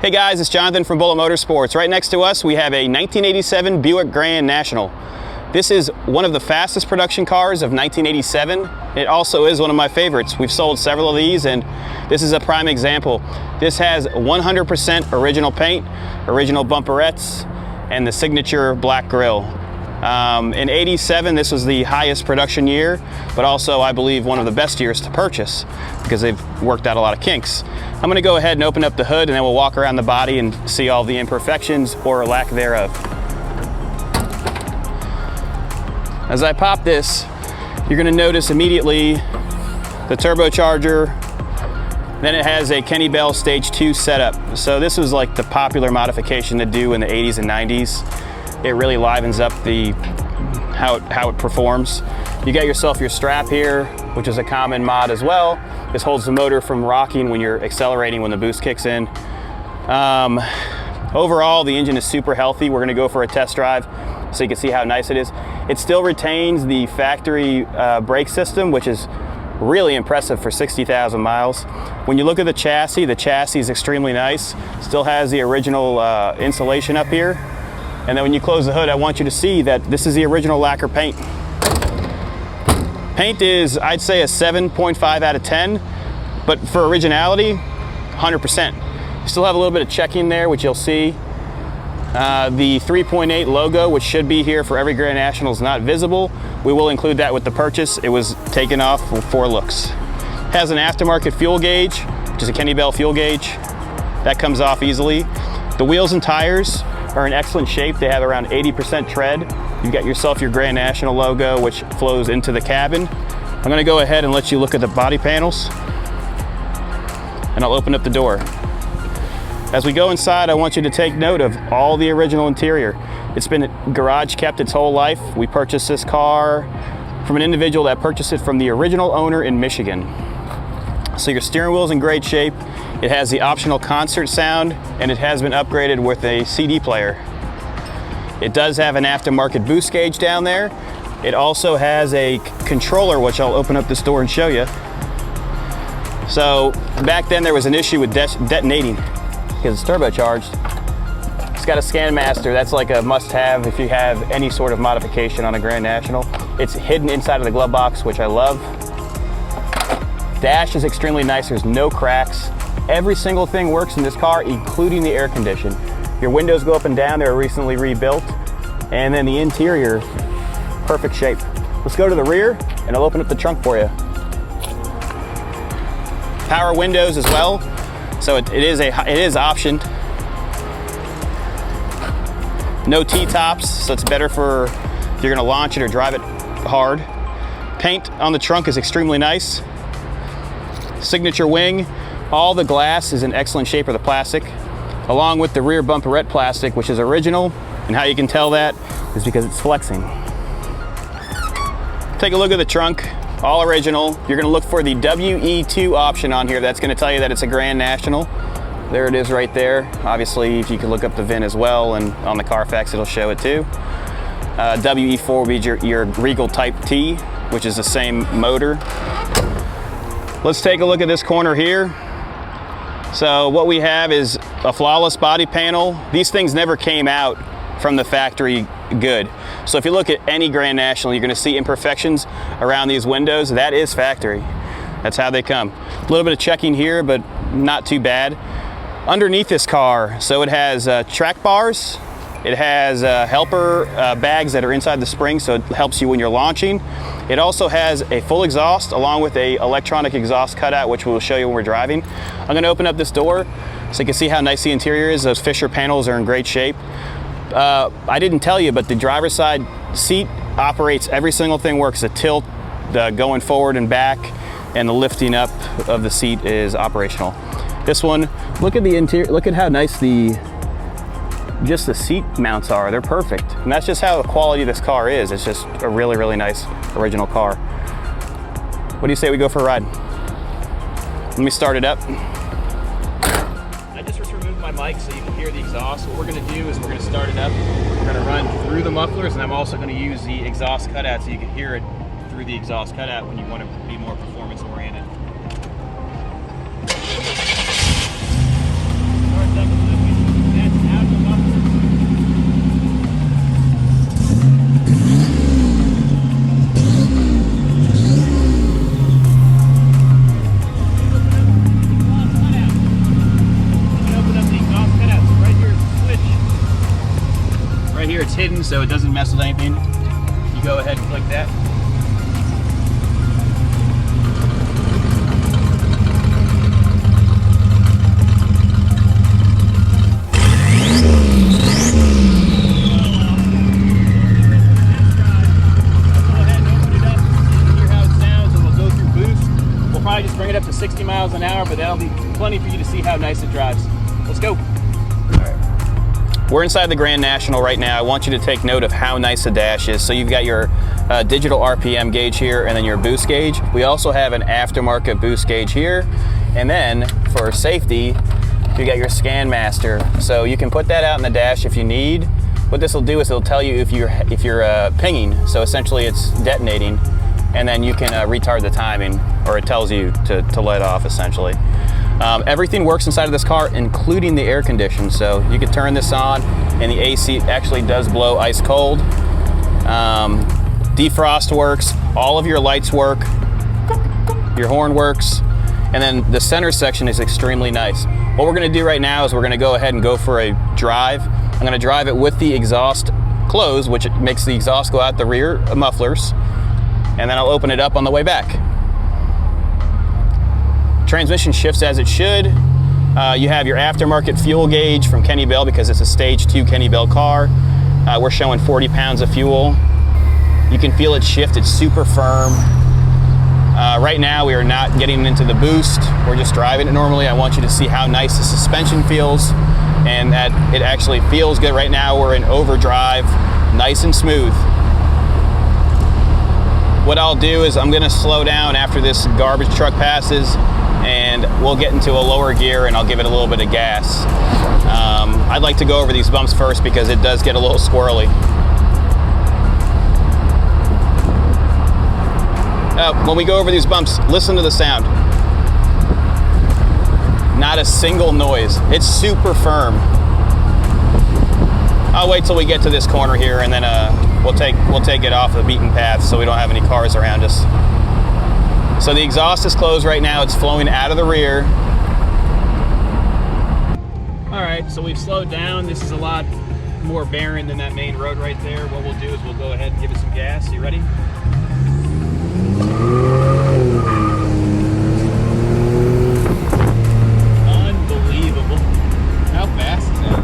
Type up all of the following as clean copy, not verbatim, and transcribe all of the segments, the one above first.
Hey guys, it's Jonathan from Bullet Motorsports. Right next to us we have a 1987 Buick Grand National. This is one of the fastest production cars of 1987. It also is one of my favorites. We've sold several of these and this is a prime example. This has 100% original paint, original bumperettes, and the signature black grille. In 87, this was the highest production year, but also I believe one of the best years to purchase because they've worked out a lot of kinks. I'm going to go ahead and open up the hood and then we'll walk around the body and see all the imperfections or lack thereof. As I pop this, you're going to notice immediately the turbocharger. Then it has a Kenny Bell Stage 2 setup. So this was like the popular modification to do in the 80s and 90s. It really livens up how it performs. You got yourself your strap here, which is a common mod as well. This holds the motor from rocking when you're accelerating when the boost kicks in. Overall, the engine is super healthy. We're gonna go for a test drive so you can see how nice it is. It still retains the factory brake system, which is really impressive for 60,000 miles. When you look at the chassis is extremely nice. Still has the original insulation up here. And then when you close the hood, I want you to see that this is the original lacquer paint. Paint is, I'd say, a 7.5 out of 10, but for originality, 100%. You still have a little bit of checking there, which you'll see. The 3.8 logo, which should be here for every Grand National, is not visible. We will include that with the purchase. It was taken off for looks. Has an aftermarket fuel gauge, which is a Kenny Bell fuel gauge. That comes off easily. The wheels and tires are in excellent shape. They have around 80% tread. You've got yourself your Grand National logo, which flows into the cabin. I'm gonna go ahead and let you look at the body panels, and I'll open up the door. As we go inside, I want you to take note of all the original interior. It's been garage kept its whole life. We purchased this car from an individual that purchased it from the original owner in Michigan. So your steering wheel's in great shape. It has the optional concert sound, and it has been upgraded with a CD player. It does have an aftermarket boost gauge down there. It also has a controller, which I'll open up this door and show you. So back then there was an issue with detonating because it's turbocharged. It's got a Scan Master. That's like a must-have if you have any sort of modification on a Grand National. It's hidden inside of the glove box, which I love. Dash is extremely nice. There's no cracks. Every single thing works in this car, including the air condition. Your windows go up and down. They were recently rebuilt. And then the interior, perfect shape. Let's go to the rear and I'll open up the trunk for you. Power windows as well. So it is optioned. No T-tops, so it's better for if you're gonna launch it or drive it hard. Paint on the trunk is extremely nice. Signature wing. All the glass is in excellent shape of the plastic, along with the rear bumperette plastic, which is original. And how you can tell that is because it's flexing. Take a look at the trunk, all original. You're gonna look for the WE2 option on here. That's gonna tell you that it's a Grand National. There it is right there. Obviously, if you can look up the VIN as well, and on the Carfax it'll show it too. WE4 will be your Regal Type T, which is the same motor. Let's take a look at this corner here. So what we have is a flawless body panel. These things never came out from the factory good. So if you look at any Grand National, you're gonna see imperfections around these windows. That is factory. That's how they come. A little bit of checking here, but not too bad. Underneath this car, so it has track bars. It has helper bags that are inside the spring, so it helps you when you're launching. It also has a full exhaust along with a electronic exhaust cutout, which we'll show you when we're driving. I'm gonna open up this door so you can see how nice the interior is. Those Fisher panels are in great shape. I didn't tell you, but the driver's side seat operates, every single thing works. The tilt, the going forward and back, and the lifting up of the seat is operational. This one, look at the interior, look at how nice just the seat mounts are. They're perfect. And that's just how the quality of this car is. It's just a really, really nice original car. What do you say we go for a ride? Let me start it up. I just removed my mic so you can hear the exhaust. What we're gonna do is we're gonna start it up. We're gonna run through the mufflers, and I'm also gonna use the exhaust cutout so you can hear it through the exhaust cutout when you want to be more performance oriented. Starts up hidden so it doesn't mess with anything. You go ahead and click that. Just bring it up to 60 miles an hour, but that'll be plenty for you to see how nice it drives. Let's go. All right. We're inside the Grand National right now. I want you to take note of how nice the dash is. So you've got your digital RPM gauge here and then your boost gauge. We also have an aftermarket boost gauge here. And then for safety, you got your Scan Master. So you can put that out in the dash if you need. What this will do is it'll tell you if you're pinging. So essentially it's detonating. And then you can retard the timing, or it tells you to let off, essentially. Everything works inside of this car, including the air condition. So you can turn this on, and the AC actually does blow ice cold. Defrost works, all of your lights work, your horn works, and then the center section is extremely nice. What we're gonna do right now is we're gonna go ahead and go for a drive. I'm gonna drive it with the exhaust closed, which makes the exhaust go out the rear mufflers. And then I'll open it up on the way back. Transmission shifts as it should. You have your aftermarket fuel gauge from Kenny Bell because it's a stage 2 Kenny Bell car. We're showing 40 pounds of fuel. You can feel it shift, it's super firm. Right now we are not getting into the boost. We're just driving it normally. I want you to see how nice the suspension feels and that it actually feels good. Right now we're in overdrive, nice and smooth. What I'll do is I'm gonna slow down after this garbage truck passes and we'll get into a lower gear and I'll give it a little bit of gas. I'd like to go over these bumps first because it does get a little squirrely. When we go over these bumps, listen to the sound. Not a single noise. It's super firm. I'll wait till we get to this corner here and then we'll take it off the beaten path so we don't have any cars around us. So the exhaust is closed right now. It's flowing out of the rear. All right, so we've slowed down. This is a lot more barren than that main road right there. What we'll do is we'll go ahead and give it some gas. You ready? Unbelievable. How fast is that?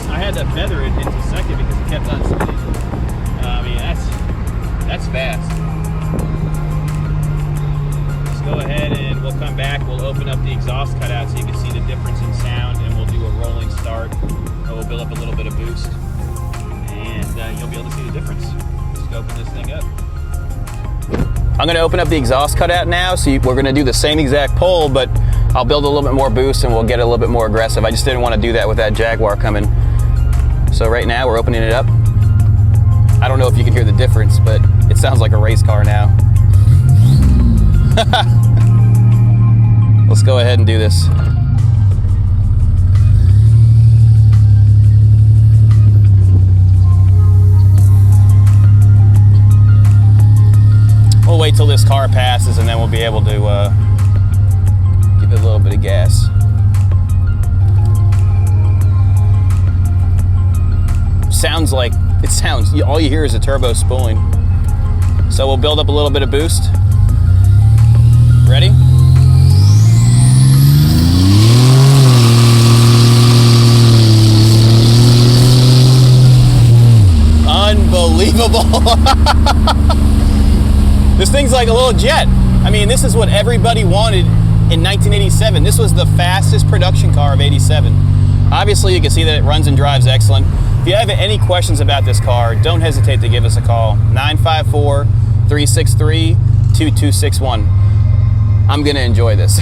I had to feather it into second because it kept on spinning. I mean, that's fast. Let's go ahead and we'll come back. We'll open up the exhaust cutout so you can see the difference in sound, and we'll do a rolling start. We'll build up a little bit of boost, and you'll be able to see the difference. Just open this thing up. I'm going to open up the exhaust cutout now. So we're going to do the same exact pull, but I'll build a little bit more boost and we'll get a little bit more aggressive. I just didn't want to do that with that Jaguar coming. So right now we're opening it up. I don't know if you can hear the difference, but it sounds like a race car now. Let's go ahead and do this. We'll wait till this car passes and then we'll be able to give it a little bit of gas. All you hear is a turbo spooling. So we'll build up a little bit of boost. Ready? Unbelievable. This thing's like a little jet. I mean, this is what everybody wanted in 1987. This was the fastest production car of 87. Obviously, you can see that it runs and drives excellent. If you have any questions about this car, don't hesitate to give us a call. 954-363-2261. I'm gonna enjoy this.